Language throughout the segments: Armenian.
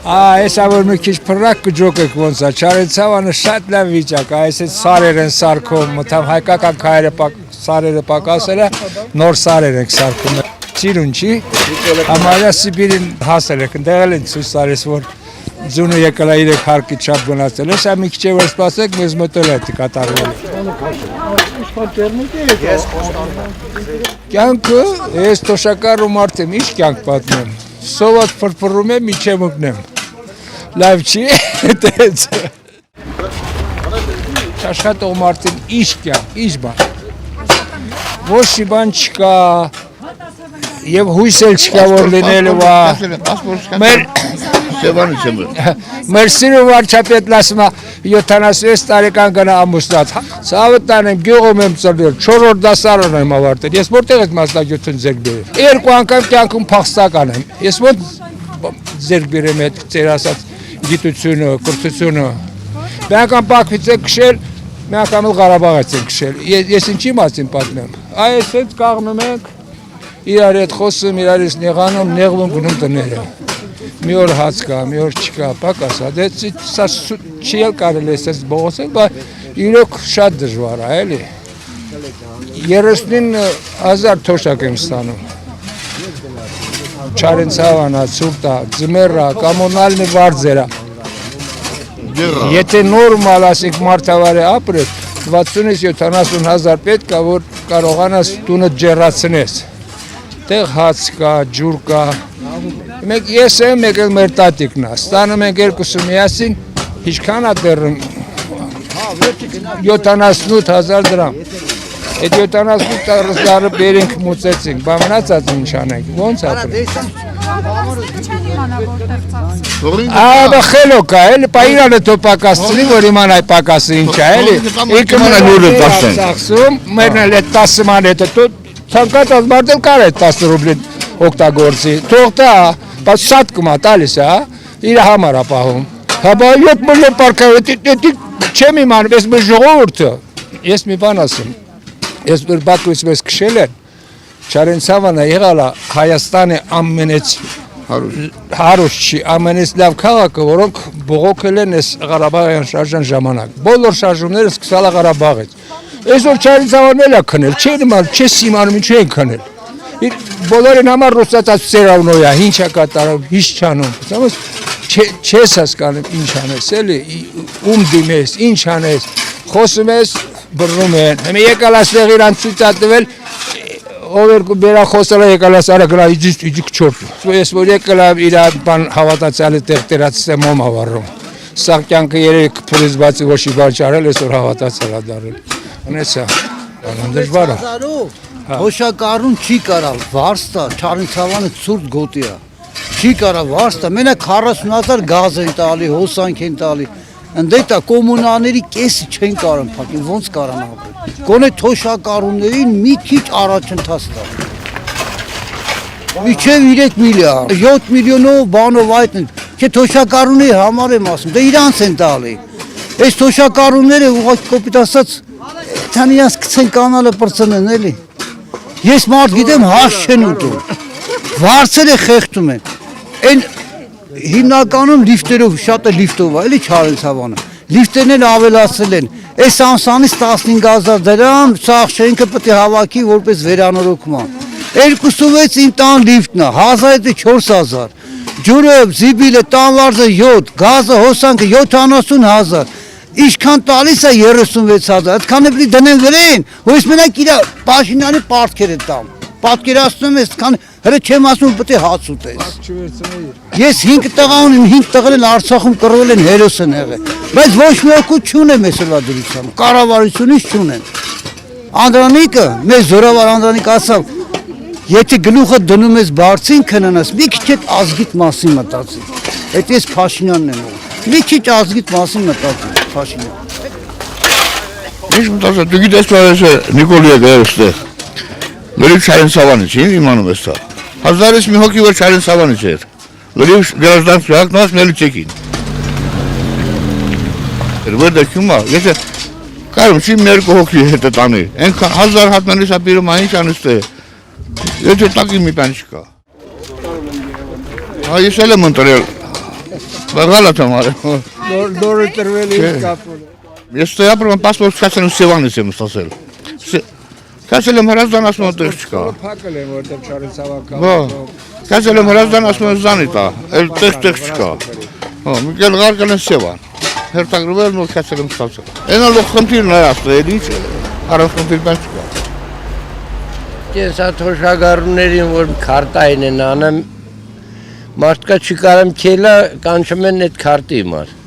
Այսա որ մի քիչ փռակ կջոկեք ոնց է, Չարենցավանը շատ լավ վիճակ, այս սարեր են սարքում, մտավ հայկական քայլերը սարերը պակասել է, նոր սարեր ենք սարքում։ Սիրուն չի, համարյա Սիբիրին հասել եք, ընդեղել են ցույց տալիս, որ ձյունը եկել է 3 հարկի չափ գնացել է, սա մի քիչ է որ սպասեք, մեզ մոտել է կատարվել։ Կյանքը, ես թոշակառու մարդ եմ, ինչ կյանք պատմեմ, սոված փրփռում եմ, միջև մկնեմ, լավ չի, տենց։ Աշխատող մարդին ինչ կյանք, ինչ բան, ոչ մի բան չկա, և հույս էլ չկա, որ լինելու մեր սիրու վարչապետն ասում է 76 տարեկան գնա ամուսնած, ցավտան եմ, գյուղում եմ ծրվել, 4-րդ դասարան եմ ավարտել, ես որտեղ եմ մասնագիտություն ձեռք բերել, 2 անգամ կյանքում փախստական եմ, ես ոնց ձեռք բերեմ այդ ծեր ասած գիտությունը, կրթությունը, մի անգամ Բաքվից եմ քշել, մի անգամ էլ Ղարաբաղից եմ քշել, ես ինչի մասին պատմեմ, այս հետ կաղնում ենք, իրար հետ խոսում, իրար ես նեղանում, նեղվում գնում տները, մի օր հաց կա, մի օր չկա, պակաս է, սա չի էլ կարել ես ես բողոսել, բայց իրոք շատ դժվար է, էլի, 39,000 թոշակ եմ ստանում, Չարենցավանա, Ցուրտա, Ձմեռա, կոմունալնի վարձերա, եթե նորմալ ասենք մարդավարի ապրեք, 60-70,000 պետք է, որ կարողանաս տունը ջեռացնես, տեղ հաց կա, ջուր կա, մեկ ես եմ, մեկ էլ մեր տատիկն է, ստանում ենք երկուսը միասին, ինչքան է դեռում, 78,000 դրամ, այդ 78,000 դրամը բերենք մուծեցինք, բա մնացած ինչ անենք, ոնց ապրենք։ Աբա խելոք է, էլի, պա իրանը թո պակասցնի, որ իմանայ պակասը ինչ է, էլի, ինքը մնացում, մերն էլ այդ 10 ման հետը, ցանկացած մարդ էլ կար այդ 10 ռուբլին օգտագործի, թող տա, բայց շատ կմա տալիս է, իր համար է պահում, հաբա 7 միլիոն պարկայով, չեմ իմանում, ես մեր ժողովուրդը, ես մի բան ասում, ես որ Բաքվից մեզ քշել են, Չարենցավանը եղալ է Հայաստանի ամենից հարուստ չի, ամենից լավ քաղաքը, որոնք բողոքել են այս Ղարաբաղյան շարժան ժամանակ, բոլոր շարժումները սկսալ է Ղարաբաղից, այսօր Չարենցավանն էլ է քնել, չես իմանում ինչու են քնել, բոլորին համար ռուսացած ծերավնոյ է, ինչ է կատարում, ինչ չանում, չես հասկանում ինչ անես, էլի, ում դիմես, ինչ անես, խոսում ես, բռնում են, հիմա եկալ ասվեղ իրան ցույց տվել, ով երկու բերա խոսել է եկալ ասարա գնա իջիկ չոր, ես որ եկալ իր բան հավատացյալի տեղ տերացել մոմ հավառում, սա կյանքը երեք փորից բացի ոչ մի բան չարել, այսօր հավատացել է դարել, անեցա, դժվար է։ Թոշակառուն չի կարալ, վարստա, Չարենցավանը ցուրտ գոտի է, չի կարա վարստա, մենակ 40,000 գազ են տալի, հոսանք են տալի, ընդդետա կոմունաների կեսը չեն կարան փակին, ոնց կարան ապրել, գոնե թոշակառուներին մի քիչ առաջընթաց տա, միջև 3 միլիարդ, 7 միլիոնով բանով այդ են, չէ թոշակառուների համար եմ ասում, դե իրանց են տալի, այս թոշակառուները ուղղակի կոպիտ ասած, թան իրանց կցեն կանալը պրծնեն էլի, ես մարդ գիտեմ հաշ չեն ուտում, վարձերը խեղդում են, են հիմնականում լիֆտերով, շատ է լիֆտով է, էլի Չարենցավանը, լիֆտերն էլ ավելացել են, այս ամսանից 15,000 դրամ, սաղ շենքը պետք է հավաքի որպես վերանորոգման, 2.6 իմ տան լիֆտն է, 1000-4,000, ջուրը, զիբիլը, տանվարձը 7, գազը, հոսանքը 70,000, Ինչքան տալիս է 36,000, այդքան է պիտի դնեն գրեն, որ ես մենակ իր Փաշինյանի պարտքերը տամ, պատկերացնում ես, հրը չեմ ասում պետք է հաց ուտես, ես 5 տղա ունեմ, 5 տղերն Արցախում կռվել են հերոս են եղել, բայց ոչ մի օգուտ չունեմ ես հլա դրությամբ, կառավարությունից չունեն, Անդրանիկը, մեզ զորավար Անդրանիկ ասավ, եթե գլուխը դնում ես բարձին քննես, մի քիչ այդ ազգիտ մասին մտածի, այդ ես Փաշինյանն եմ մի քիչ ազգիտ մասին մտածի Փաշինյան։ Ինչ մտածա, դու գիտես որ Նիկոլիա գերստեղ։ Լրիվ Չարենցավանը չի իմանում ես դա։ Հազարից մի հոգի որ Չարենցավանը չէր։ Լրիվ գражданский акт нас Մելիչեկին։ Որտե կումա, եթե կարում չի մեր հոգի հետ տանի։ Այնքան 1000 հատնալիս ապիրում այն ինչ անստե։ Եթե տակի մի բան չկա։ Ես էլ եմ ընտրել Բաղալա թամարը։ Դորը տրվել է կապը։ Ես ստե ապրում եմ պասպորտ չկացել եմ Սևանից եմ ստացել։ Կացել եմ հրազդան ասում եմ տեղ չկա։ Փակել եմ որտեղ չարեց ավակա։ Հա։ Կացել եմ հրազդան ասում եմ զանի տա, էլ տեղ չկա։ Հա, մի կել գարկել են Սևան։ Հերթագրվել նոր կացել եմ ստացել։ Այնա լող խնդիրն է ասել, ինչ առանց խնդիր բան չկա։ Ես աթոշագարուներին որ քարտային են անեմ մարդկա չկարեմ քելա կանչում են այդ քարտի մար։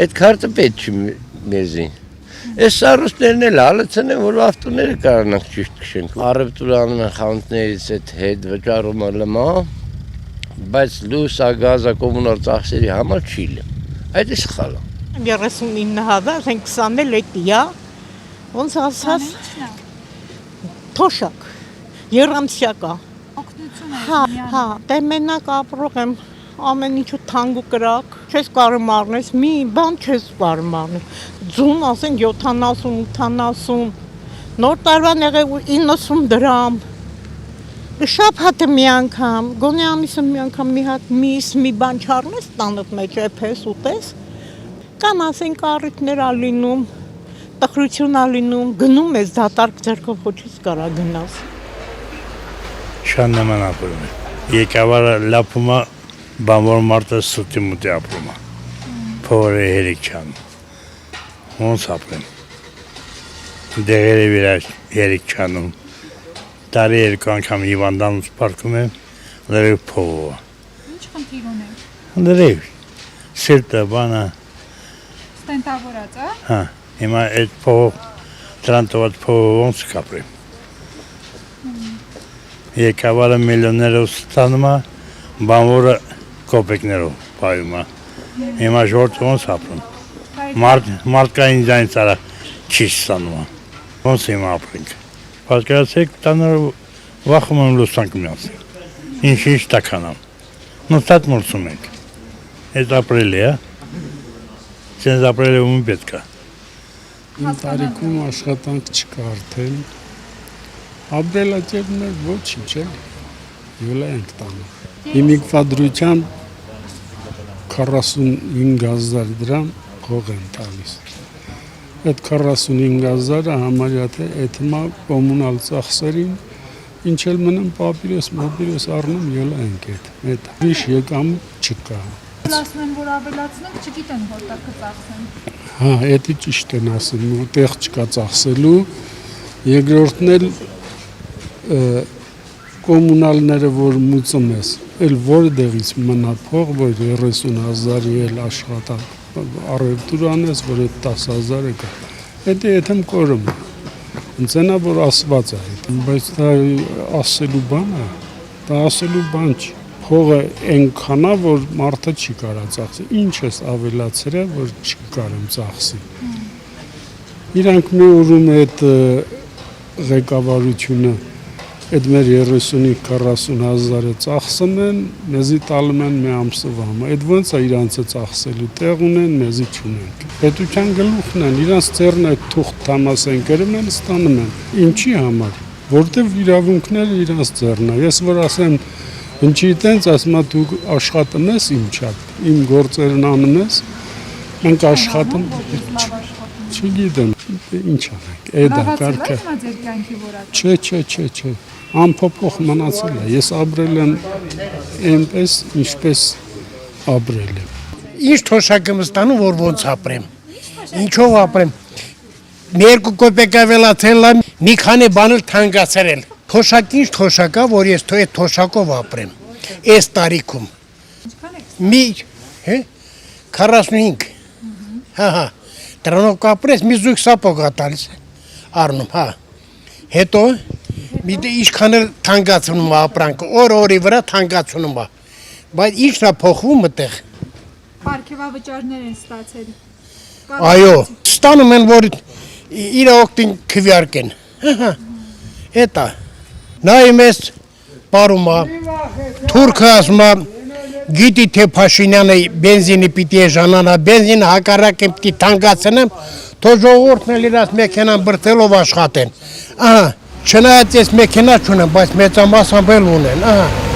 Այդ քարտը պետք չի մեզի։ Այս սարուստներն էլ հալեցեն են որ ավտոները կարանանք ճիշտ քշենք։ Առևտուրանում են խանութներից այդ հետ վճարումը լմա, բայց լույսա գազա կոմունալ ծախսերի համար չի լի։ Այդ է սխալ։ 39,520 լետիա, ոնց ասած թոշակ, երամսյակա։ Հա, դե մենակ ապրող եմ, ամեն ինչու թանկ ու կրակ, չես կարում առնես, մի բան չես կարում առնես, ձուն ասենք 70-80, նոր տարվան եղել 90 դրամ, շաբաթը մի անգամ, գոնե ամիսը մի անգամ մի հատ միս, մի բան չառնես, տանդ մեջ էպես ուտես, կամ ասենք առիթներ ալինում, տխրություն ալինում, գնում ես դատարկ ձերքով խոչից կարա գնաս։ Շան նման ապրում է։ Եկավարը լապումա բամոր մարդը սուտի մուտի ապրում է։ Փորը հերիք չան։ Ոնց ապրեմ։ Դեղերը վիրաշ հերիք չանում։ Տարի երկու անգամ հիվանդանուց պարկում եմ, լրև փողը։ Ինչ խնդիր ունեք։ Լրև, սիրտը, բանը։ Ստենտավորած, ա։ Հա, հիմա այդ փող, տրանտոված փողը ոնց կապրեմ։ Եկավարը միլիոններով ստանում է, բանվորը կոպեկներով պայում է։ Հիմա ժորդ ոնց ապրում։ Մարդկային ձայն ծարա չի ստանում է։ Ոնց հիմա ապրենք։ Պատկերացեք տաները վախում եմ լուսանք միացել։ Ինչ տականամ։ Նոստատ մորցում ենք։ Այդ ապրել է, սենց ապրել է ում պետք է։ Իմ տարիքում աշխատանք չկա արդեն։ Ապրելակերպներ ոչինչ էլի, յուլա ենք տանում։ Հիմիկվադրությամբ 45,000 դրամ փող են տալիս։ Այդ 45,000-ը համարյա թե այդ հիմա կոմունալ ծախսերին, ինչ էլ մնում պապիրոս առնում յուլա ենք այդ։ Ուրիշ եկամ չկա։ Ասում են, որ ավելացնենք, չգիտեն որտեղ կծախսեն։ Հա, էդի ճիշտ են ասում, որտեղ չկա ծախսելու, երկրորդն էլ կոմունալները որ մուծում ես, էլ որտեղից մնա փող, որ 30,000-ի էլ աշխատանք առևտուր անես, որ այդ 10,000-ը կա։ Դա եթե կորում է։ Ինձնա որ ասված է, բայց դա ասելու բան է, դա ասելու բան չի։ Փողը այնքան է, որ մարդը չի կարա ծախսի։ Ինչ ես ավելացրել, որ չի կարում ծախսի։ Իրանք մի օրում այդ ղեկավարությունը այդ մեր 35-40,000-ը ծախսում են, մեզի տալում են մի ամսվա համա։ Այդ ոնց է իրանցը ծախսելու, տեղ ունեն, մեզի չունենք։ Պետության գլուխն են, իրանց ձեռն այդ թուղթ թամասեն կրում են, ստանում են։ Ինչի համար, որտև իրավունքները իրանց ձեռն է։ Ես որ ասեմ, ինչի տենց, ասում եմ դու աշխատում ես իմ չափ, իմ գործերն անում ես, մենք աշխատում, չգիտեմ, ինչ անենք, էդա կարգը։ Չէ, անփոփոխ մնացել է, ես ապրել եմ այնպես, ինչպես ապրել եմ։ Ինչ թոշակ եմ ստանում, որ ոնց ապրեմ, ինչով ապրեմ, մի երկու կոպեկ ավելացել եմ, մի քանի բան էլ թանկացրել, թոշակ ինչ թոշակ է, որ ես այդ թոշակով ապրեմ, այս տարիքում, մի 45, հա, դրանով կապրես, մի զույգ սապոգ ատալիս առնում, հա, հետո մի դե ինչքան էլ թանկացնում է ապրանքը, օրի վրա թանկացնում է, բայց ինչն է փոխվում այդտեղ։ Պարգևավճարներ են ստացել։ Այո, ստանում են, որ իր օգտին քվյարկեն։ Էտա, նայում ես պարում է, թուրքը ասում է, գիտի թե Փաշինյանը բենզինի պիտի էժանանա, բենզինը հակառակ եմ պիտի թանկացնեմ, թո ժողովուրդն էլ իրաց մեքենան բրդելով աշխատեն։ Ահա, չնայած ես մեքենա չունեմ, բայց մեծամասամբ էլ ունեն, ահա։